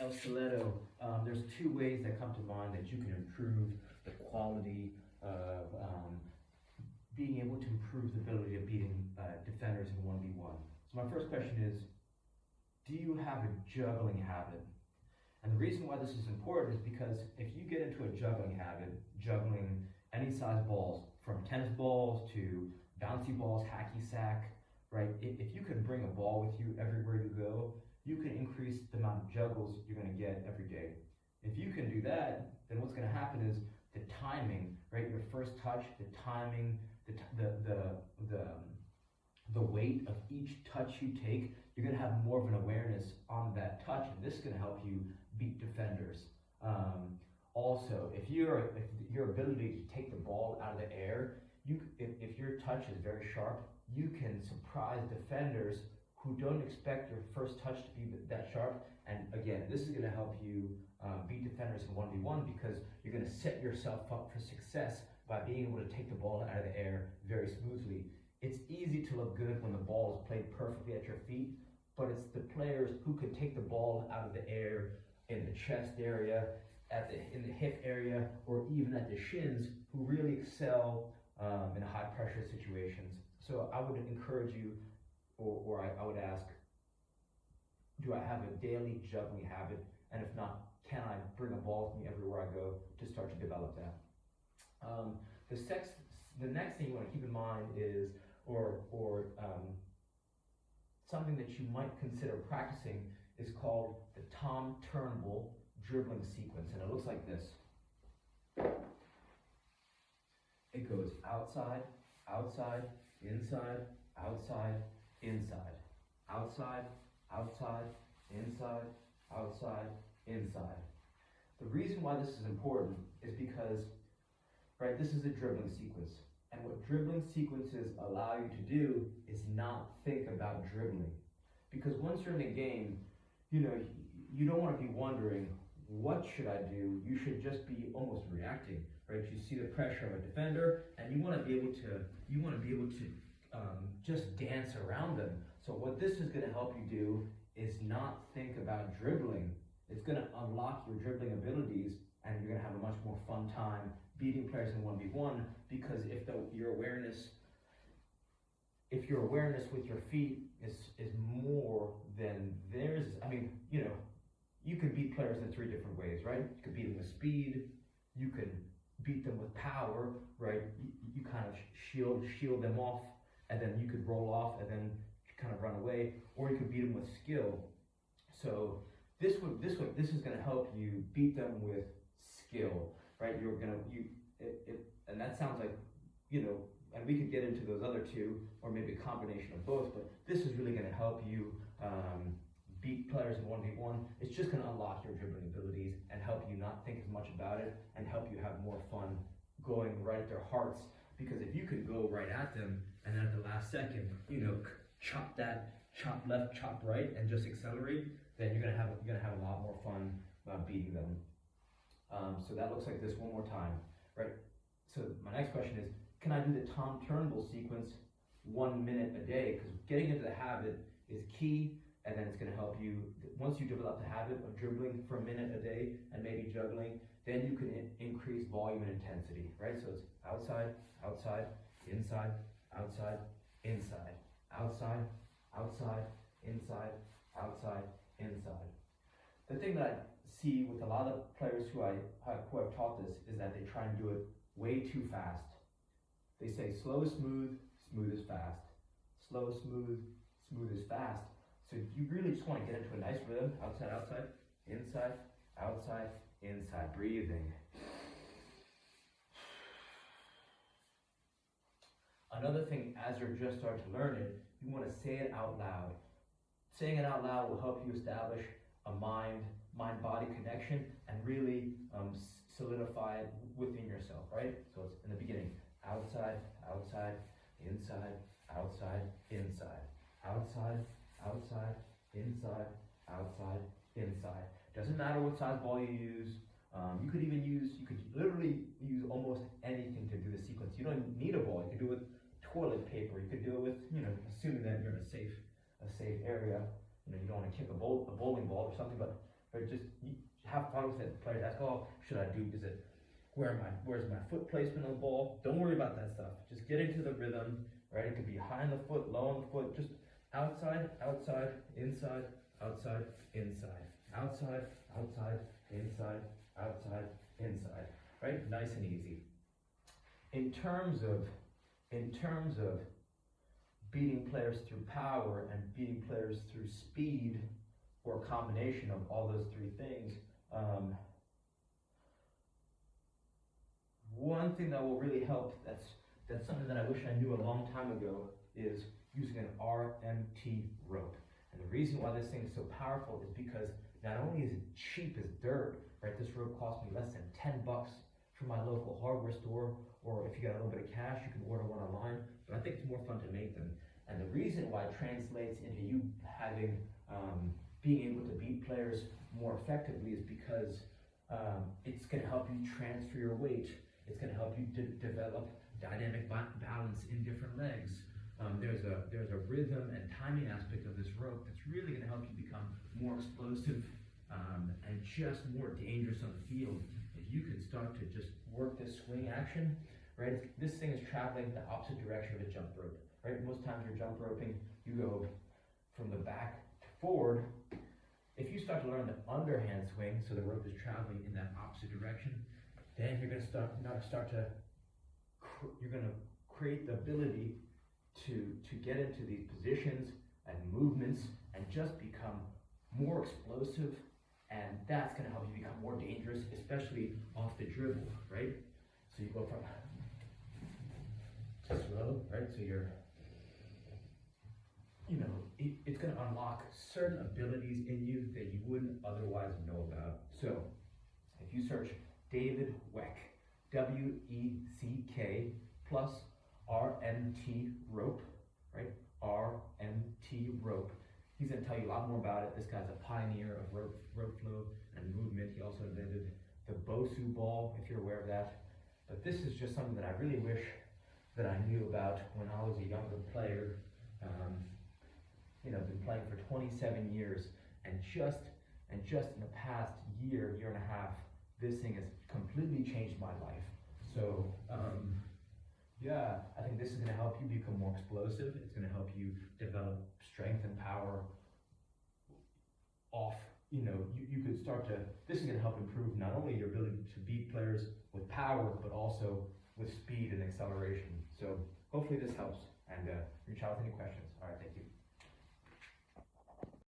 El Stiletto, there's two ways that come to mind that you can improve the quality of being able to improve the ability of beating defenders in 1v1. So my first question is, do you have a juggling habit? And the reason why this is important is because if you get into a juggling habit, juggling any size balls, from tennis balls to bouncy balls, hacky sack, right? If you can bring a ball with you everywhere you go, you can increase the amount of juggles you're going to get every day. If you can do that, then what's going to happen is the timing, right? Your first touch, the timing, the weight of each touch you take, you're going to have more of an awareness on that touch, and this is going to help you beat defenders. Also, if your ability to take the ball out of the air, if your touch is very sharp, you can surprise defenders who don't expect your first touch to be that sharp. And again, this is going to help you beat defenders in 1v1 because you're going to set yourself up for success by being able to take the ball out of the air very smoothly. It's easy to look good when the ball is played perfectly at your feet, but it's the players who can take the ball out of the air in the chest area, in the hip area, or even at the shins, who really excel in high pressure situations. So I would encourage you, or I would ask, do I have a daily juggling habit? And if not, can I bring a ball with me everywhere I go to start to develop that? The next thing you want to keep in mind is, something that you might consider practicing is called the Tom Turnbull dribbling sequence, and it looks like this. It goes outside, outside, inside, outside, inside, outside, outside, inside, outside, inside. The reason why this is important is because, right, this is a dribbling sequence. And what dribbling sequences allow you to do is not think about dribbling. Because once you're in a game, you don't want to be wondering, what should I do? You should just be almost reacting, right? You see the pressure of a defender, and you want to be able to just dance around them. So what this is going to help you do is not think about dribbling. It's going to unlock your dribbling abilities, and you're going to have a much more fun time beating players in 1v1, because if your awareness with your feet is more than theirs, you can beat players in 3 different ways, right? You can beat them with speed, you can beat them with power, right? You kind of shield them off, and then you could roll off and then kind of run away, or you could beat them with skill. So this is going to help you beat them with skill, right? And that sounds like, and we could get into those other two, or maybe a combination of both, but this is really going to help you beat players in 1v1. It's just going to unlock your dribbling abilities and help you not think as much about it, and help you have more fun going right at their hearts. Because if you can go right at them, and then at the last second, chop left, chop right, and just accelerate, then you're gonna have a lot more fun beating them. So that looks like this one more time, right? So my next question is, can I do the Tom Turnbull sequence 1 minute a day? Because getting into the habit is key, and then it's going to help you. Once you develop the habit of dribbling for a minute a day and maybe juggling, then you can increase volume and intensity, right? So it's outside, outside, inside, outside, inside, outside, outside, inside, outside, inside. The thing that I see with a lot of players who I've taught this is that they try and do it way too fast. They say slow is smooth, smooth is fast. Slow is smooth, smooth is fast. So you really just want to get into a nice rhythm, outside, outside, inside, outside, inside, breathing. Another thing, as you're just starting to learn it, you want to say it out loud. Saying it out loud will help you establish a mind-body connection and really solidify it within yourself, right? So it's in the beginning, outside, outside, inside, outside, inside, outside, outside, inside, outside, inside. Doesn't matter what size ball you use. You could literally use almost anything to do the sequence. You don't need a ball. You could do it with toilet paper. You could do it with, assuming that you're in a safe area. You don't want to kick a bowling ball or something, but or just have fun with it. Players ask, oh, should I do, where's my foot placement on the ball? Don't worry about that stuff. Just get into the rhythm, right? It could be high on the foot, low on the foot, just outside, outside, inside, outside, inside, outside, outside, inside, outside, inside, right? Nice and easy. In terms of beating players through power and beating players through speed, or a combination of all those three things, one thing that will really help, that's something that I wish I knew a long time ago, is using an RMT rope. And the reason why this thing is so powerful is because not only is it cheap as dirt, right? This rope cost me less than $10 from my local hardware store, or if you got a little bit of cash, you can order one online, but I think it's more fun to make them. And the reason why it translates into you having, being able to beat players more effectively is because it's gonna help you transfer your weight. It's gonna help you develop dynamic balance in different legs. There's a rhythm and timing aspect of this rope that's really gonna help you become more explosive and just more dangerous on the field. If you can start to just work this swing action, right? This thing is traveling the opposite direction of a jump rope, right? Most times you're jump roping, you go from the back to forward. If you start to learn the underhand swing, so the rope is traveling in that opposite direction, then you're gonna you're gonna create the ability to get into these positions and movements and just become more explosive, and that's gonna help you become more dangerous, especially off the dribble, right? So you go from slow, right? So it's gonna unlock certain abilities in you that you wouldn't otherwise know about. So if you search David Weck, W-E-C-K plus RMT rope, right? RMT rope. He's gonna tell you a lot more about it. This guy's a pioneer of rope flow and movement. He also invented the Bosu ball, if you're aware of that. But this is just something that I really wish that I knew about when I was a younger player. Been playing for 27 years, and just in the past year and a half, this thing has completely changed my life. So I think this is going to help you become more explosive. It's going to help you develop strength and power off. You could start to, this is going to help improve not only your ability to beat players with power, but also with speed and acceleration. So hopefully this helps, and reach out with any questions. All right, thank you.